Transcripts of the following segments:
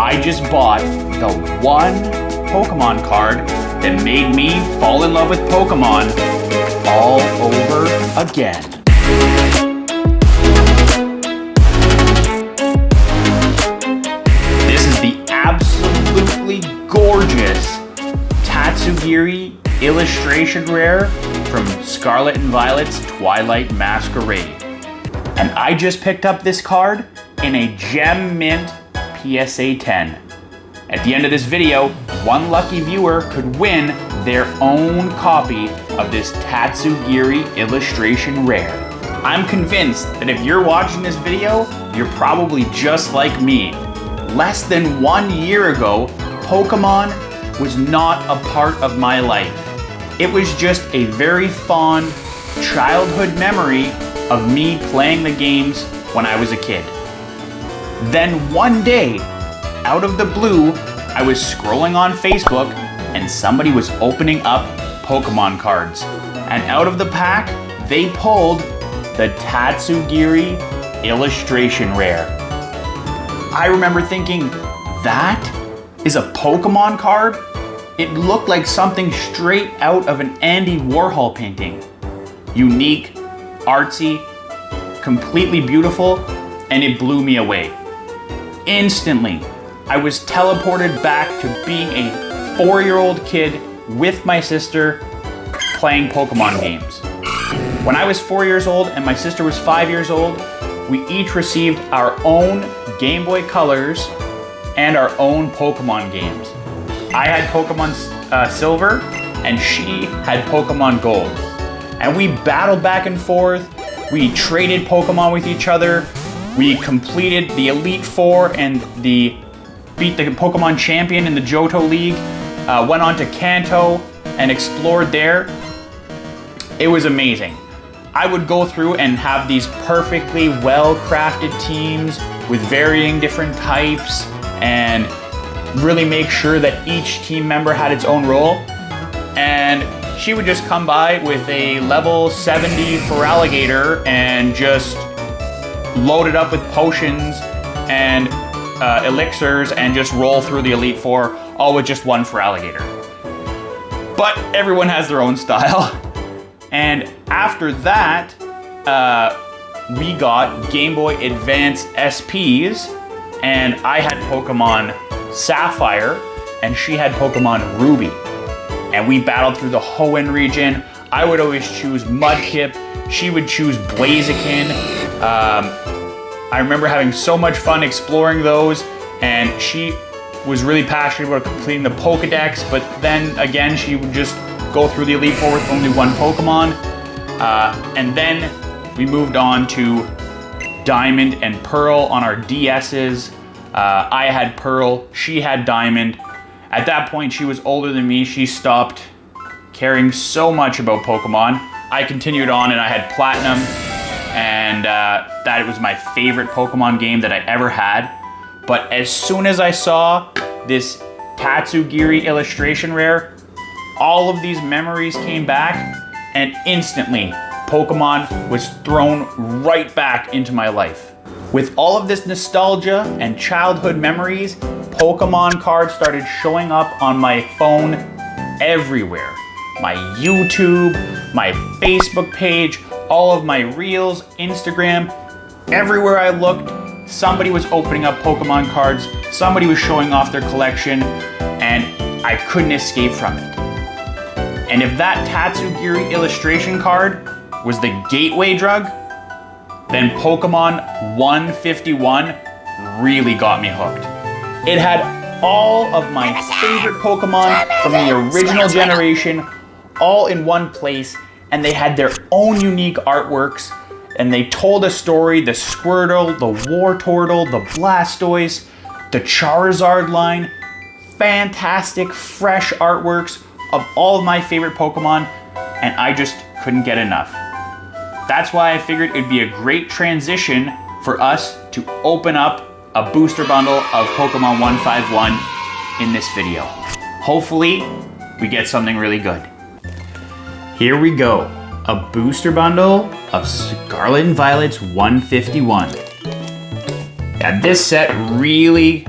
I just bought the one Pokemon card that made me fall in love with Pokemon all over again. This is the absolutely gorgeous Tatsugiri Illustration Rare from Scarlet and Violet's Twilight Masquerade. And I just picked up this card in a Gem Mint PSA 10. At the end of this video, one lucky viewer could win their own copy of this Tatsugiri Illustration Rare. I'm convinced that if you're watching this video, you're probably just like me. Less than 1 year ago, Pokemon was not a part of my life. It was just a very fond childhood memory of me playing the games when I was a kid. Then one day, out of the blue, I was scrolling on Facebook and somebody was opening up Pokemon cards. And out of the pack, they pulled the Tatsugiri Illustration Rare. I remember thinking, that is a Pokemon card? It looked like something straight out of an Andy Warhol painting. Unique, artsy, completely beautiful, and it blew me away. Instantly, I was teleported back to being a 4-year-old kid with my sister playing Pokemon games. When I was 4 years old and my sister was 5 years old, we each received our own Game Boy Colors and our own Pokemon games. I had Pokemon Silver and she had Pokemon Gold. And we battled back and forth, we traded Pokemon with each other, we completed the Elite Four and beat the Pokemon Champion in the Johto League, went on to Kanto and explored there. It was amazing. I would go through and have these perfectly well-crafted teams with varying different types and really make sure that each team member had its own role. And she would just come by with a level 70 Feraligatr and just load it up with potions and elixirs and just roll through the Elite Four, all with just one Feraligatr. But everyone has their own style. And after that, we got Game Boy Advance SPs, and I had Pokemon Sapphire, and she had Pokemon Ruby. And we battled through the Hoenn region. I would always choose Mudkip. She would choose Blaziken. I remember having so much fun exploring those, and she was really passionate about completing the Pokedex, but then again, she would just go through the Elite Four with only one Pokemon. And then we moved on to Diamond and Pearl on our DS's. I had Pearl, she had Diamond. At that point, she was older than me. She stopped caring so much about Pokemon. I continued on and I had Platinum, and that was my favorite Pokemon game that I ever had. But as soon as I saw this Tatsugiri Illustration Rare, all of these memories came back, and instantly, Pokemon was thrown right back into my life. With all of this nostalgia and childhood memories, Pokemon cards started showing up on my phone everywhere. My YouTube, my Facebook page, all of my Reels, Instagram, everywhere I looked, somebody was opening up Pokemon cards, somebody was showing off their collection, and I couldn't escape from it. And if that Tatsugiri illustration card was the gateway drug, then Pokemon 151 really got me hooked. It had all of my favorite Pokemon from the original generation all in one place, and they had their own unique artworks, and they told a story: the Squirtle, the Wartortle, the Blastoise, the Charizard line. Fantastic, fresh artworks of all of my favorite Pokemon, and I just couldn't get enough. That's why I figured it'd be a great transition for us to open up a booster bundle of Pokemon 151 in this video. Hopefully, we get something really good. Here we go, a booster bundle of Scarlet and Violet's 151. Now, this set really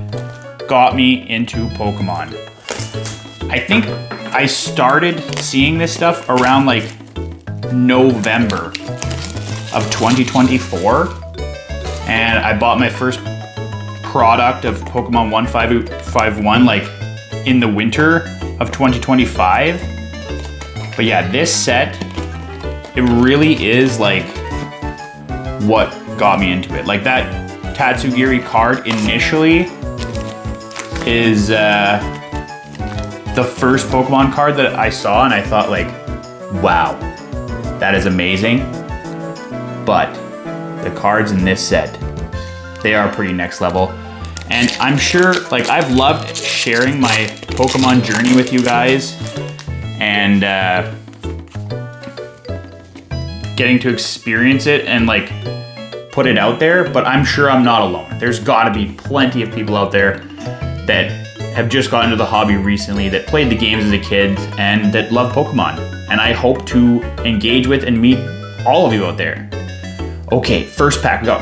got me into Pokemon. I think I started seeing this stuff around like November of 2024. And I bought my first product of Pokemon 1551 like in the winter of 2025. But yeah, this set, it really is like what got me into it. Like that Tatsugiri card initially is the first Pokemon card that I saw and I thought like, wow, that is amazing. But the cards in this set, they are pretty next level. And I'm sure, like, I've loved sharing my Pokemon journey with you guys and getting to experience it and like put it out there, but I'm sure I'm not alone. There's gotta be plenty of people out there that have just got into the hobby recently, that played the games as a kid and that love Pokemon. And I hope to engage with and meet all of you out there. Okay, first pack, we got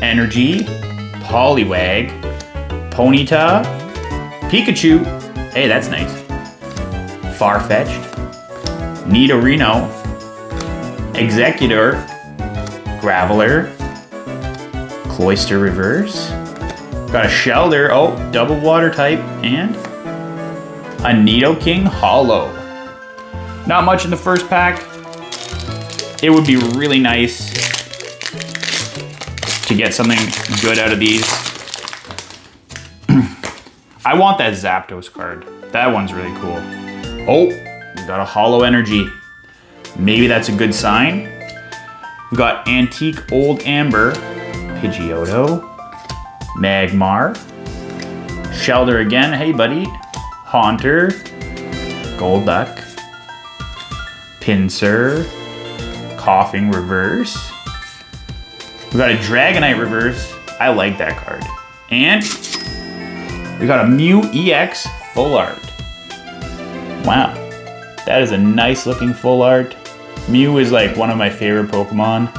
Energy, Poliwag, Ponyta, Pikachu, hey, that's nice, Farfetch'd, Nidorino, Executor, Graveler, Cloyster Reverse, got a Shelder, oh, double water type, and a Nidoking Holo. Not much in the first pack. It would be really nice to get something good out of these. I want that Zapdos card. That one's really cool. Oh, we got a Holo Energy. Maybe that's a good sign. We got Antique Old Amber, Pidgeotto, Magmar, Shelder again, hey buddy, Haunter, Golduck, Pinsir, Coughing Reverse. We got a Dragonite Reverse. I like that card. And we got a Mew EX Full Art. Wow, that is a nice looking full art. Mew is like one of my favorite Pokemon.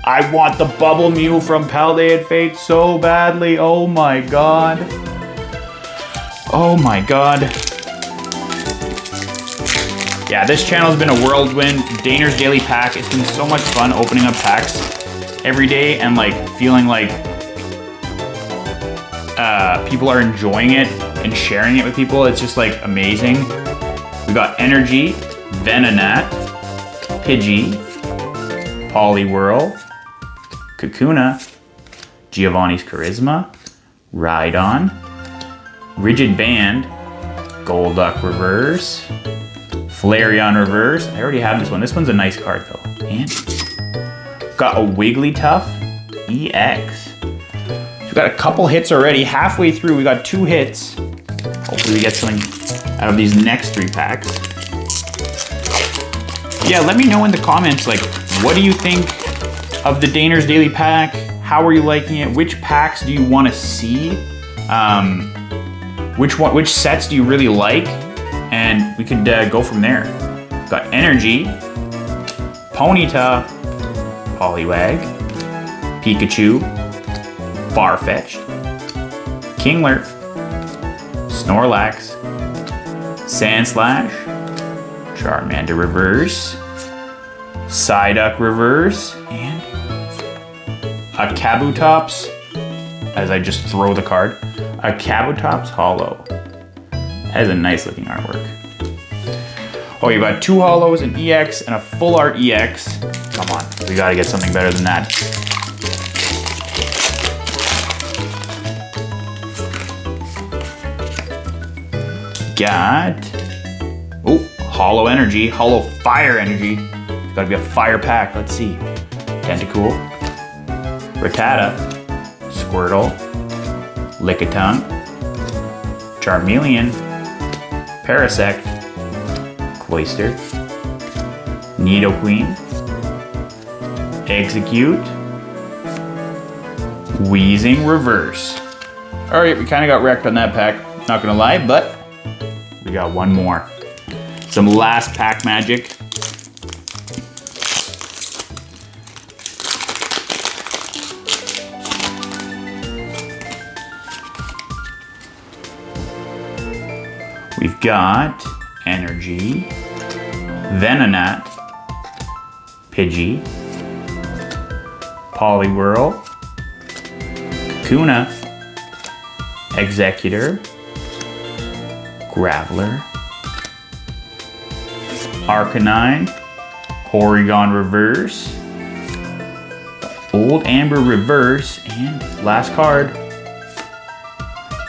I want the Bubble Mew from Paldea and Fate so badly. Oh my god. Oh my god. Yeah, this channel's been a whirlwind. Daner's Daily Pack. It's been so much fun opening up packs every day and like feeling like people are enjoying it and sharing it with people. It's just like amazing. We got Energy, Venonat, Pidgey, Poliwhirl, Kakuna, Giovanni's Charisma, Rhydon, Rigid Band, Golduck Reverse, Flareon Reverse. I already have this one. This one's a nice card though. And got a Wigglytuff EX. So we got a couple hits already. Halfway through, we got 2 hits. Hopefully we get something out of these next 3 packs. Yeah, let me know in the comments, like, what do you think of the Daner's Daily Pack? How are you liking it? Which packs do you want to see? Which sets do you really like? And we could go from there. Got Energy, Ponyta, Poliwag, Pikachu, Farfetch'd, Kingler, Snorlax, Sandslash, Charmander Reverse, Psyduck Reverse, and a Kabutops, as I just throw the card, a Kabutops Holo. That is a nice looking artwork. Oh, you got 2 Holos, an EX, and a Full Art EX. Come on, we gotta get something better than that. Got, oh, Holo Energy, Holo Fire Energy. It's gotta be a fire pack, let's see. Tentacool, Rattata, Squirtle, Lickitung, Charmeleon, Parasect, Cloyster, Nidoqueen, Execute, Weezing Reverse. Alright, we kind of got wrecked on that pack, not gonna lie, but we got one more. Some last pack magic. We've got Energy, Venonat, Pidgey, Poliwhirl, Kakuna, Executor, Graveler, Arcanine, Porygon Reverse, Old Amber Reverse, and last card,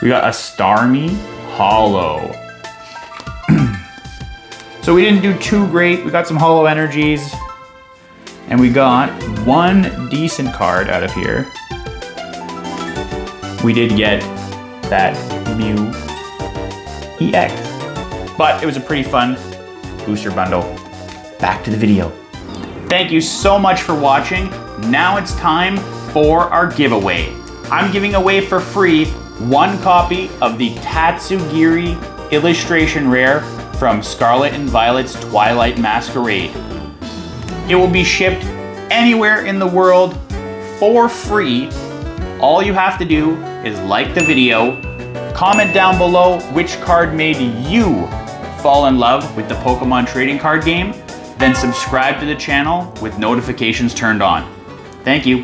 we got a Starmie Holo. So we didn't do too great. We got some Holo Energies, and we got one decent card out of here. We did get that Mew EX, but it was a pretty fun booster bundle. Back to the video. Thank you so much for watching. Now it's time for our giveaway. I'm giving away for free one copy of the Tatsugiri Illustration Rare from Scarlet and Violet's Twilight Masquerade. It will be shipped anywhere in the world for free. All you have to do is like the video, comment down below which card made you fall in love with the Pokemon trading card game, then subscribe to the channel with notifications turned on. Thank you.